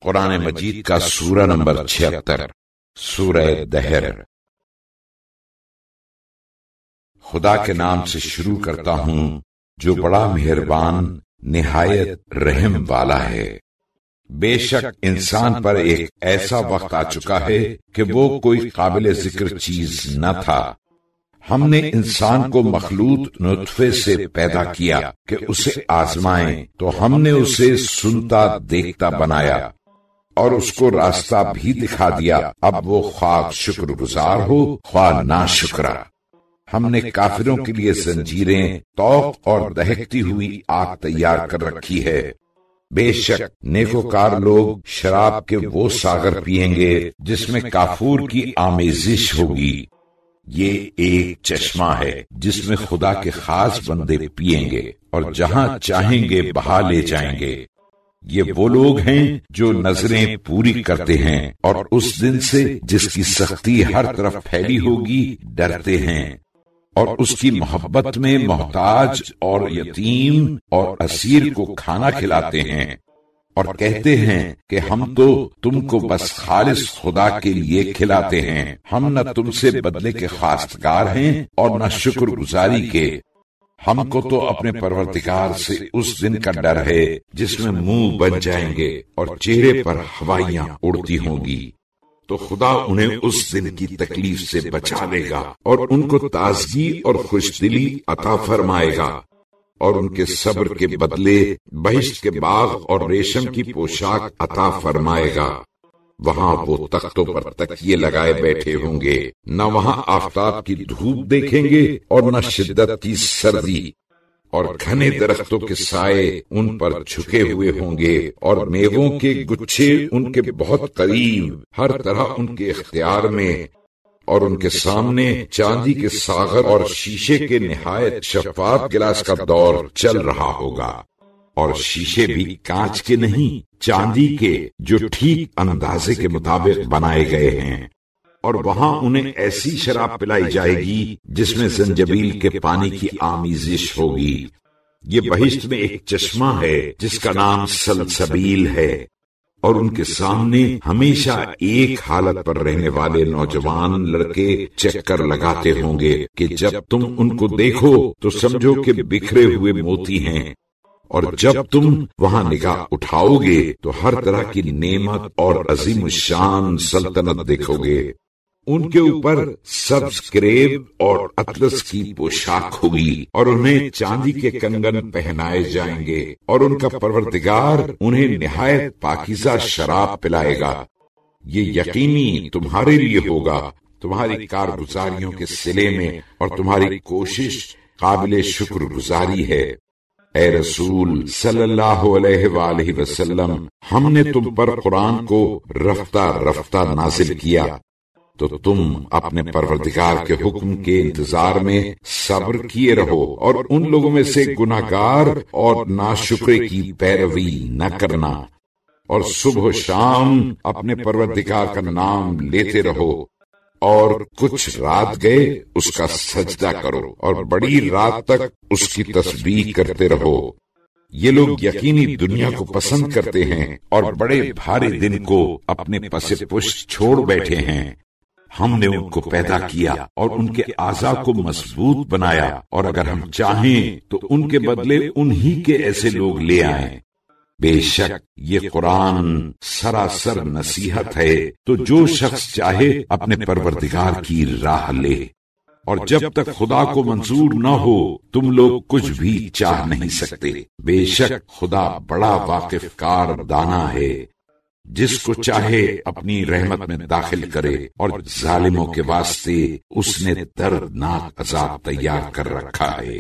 قرآن مجید کا سورہ نمبر 76، سورہ دہر۔ خدا کے نام سے شروع کرتا ہوں جو بڑا مہربان نہایت رحم والا ہے۔ بے شک انسان پر ایک ایسا وقت آ چکا ہے کہ وہ کوئی قابل ذکر چیز نہ تھا۔ ہم نے انسان کو مخلوط نطفے سے پیدا کیا کہ اسے آزمائیں، تو ہم نے اسے سنتا دیکھتا بنایا اور اس کو راستہ بھی دکھا دیا۔ اب وہ خواہ شکر گزار ہو خواہ ناشکرا۔ ہم نے کافروں کے لیے زنجیریں، طوق اور دہکتی ہوئی آگ تیار کر رکھی ہے۔ بے شک نیکوکار لوگ شراب کے وہ ساغر پیئیں گے جس میں کافور کی آمیزش ہوگی۔ یہ ایک چشمہ ہے جس میں خدا کے خاص بندے پیئیں گے اور جہاں چاہیں گے بہا لے جائیں گے۔ یہ وہ لوگ ہیں جو نظریں پوری کرتے ہیں اور اس دن سے جس کی سختی ہر طرف پھیلی ہوگی ڈرتے ہیں، اور اس کی محبت میں محتاج اور یتیم اور اسیر کو کھانا کھلاتے ہیں، اور کہتے ہیں کہ ہم تو تم کو بس خالص خدا کے لیے کھلاتے ہیں، ہم نہ تم سے بدلے کے خواستگار ہیں اور نہ شکر گزاری کے۔ ہم کو تو اپنے پروردگار سے اس دن کا ڈر ہے جس میں منہ بن جائیں گے اور چہرے پر ہوائیاں اڑتی ہوں گی، تو خدا انہیں اس دن کی تکلیف سے بچا لے گا اور ان کو تازگی اور خوش دلی عطا فرمائے گا، اور ان کے صبر کے بدلے بہشت کے باغ اور ریشم کی پوشاک عطا فرمائے گا۔ وہاں وہ تختوں پر تکیے لگائے بیٹھے ہوں گے، نہ وہاں آفتاب کی دھوپ دیکھیں گے اور نہ شدت کی سردی، اور گھنے درختوں کے سائے ان پر جھکے ہوئے ہوں گے، اور میووں کے گچھے ان کے بہت قریب، ہر طرح ان کے اختیار میں، اور ان کے سامنے چاندی کے ساغر اور شیشے کے نہایت شفاف گلاس کا دور چل رہا ہوگا، اور شیشے بھی کانچ کے نہیں، چاندی کے، جو ٹھیک اندازے کے مطابق بنائے گئے ہیں۔ اور وہاں انہیں ایسی شراب پلائی جائے گی جس میں زنجبیل کے پانی کی آمیزش ہوگی۔ یہ بہشت میں ایک چشمہ ہے جس کا نام سلسبیل ہے، اور ان کے سامنے ہمیشہ ایک حالت پر رہنے والے نوجوان لڑکے چکر لگاتے ہوں گے کہ جب تم ان کو دیکھو تو سمجھو کہ بکھرے ہوئے موتی ہیں، اور جب تم وہاں نگاہ اٹھاؤ گے تو ہر طرح کی نعمت اور عظیم الشان سلطنت دیکھو گے۔ ان کے اوپر سبز کریب اور اطلس کی پوشاک ہوگی، اور انہیں چاندی کے کنگن پہنائے جائیں گے، اور ان کا پروردگار انہیں نہایت پاکیزہ شراب پلائے گا۔ یہ یقینی تمہارے لیے ہوگا، تمہاری کارگزاریوں کے صلے میں، اور تمہاری کوشش قابل شکر گزاری ہے۔ اے رسول صلی اللہ علیہ وآلہ وسلم، ہم نے تم پر قرآن کو رفتہ رفتہ نازل کیا، تو تم اپنے پروردگار کے حکم کے انتظار میں صبر کیے رہو، اور ان لوگوں میں سے گناہگار اور ناشکرے کی پیروی نہ کرنا، اور صبح و شام اپنے پروردگار کا نام لیتے رہو، اور کچھ رات گئے اس کا سجدہ کرو، اور بڑی رات تک اس کی تسبیح کرتے رہو۔ یہ لوگ یقینی دنیا کو پسند کرتے ہیں اور بڑے بھاری دن کو اپنے پس پشت چھوڑ بیٹھے ہیں۔ ہم نے ان کو پیدا کیا اور ان کے اعضاء کو مضبوط بنایا، اور اگر ہم چاہیں تو ان کے بدلے انہی کے ایسے لوگ لے آئیں۔ بے شک یہ قرآن سراسر نصیحت ہے، تو جو شخص چاہے اپنے پروردگار کی راہ لے، اور جب تک خدا کو منظور نہ ہو تم لوگ کچھ بھی چاہ نہیں سکتے۔ بے شک خدا بڑا واقف کار دانا ہے، جس کو چاہے اپنی رحمت میں داخل کرے، اور ظالموں کے واسطے اس نے دردناک عذاب تیار کر رکھا ہے۔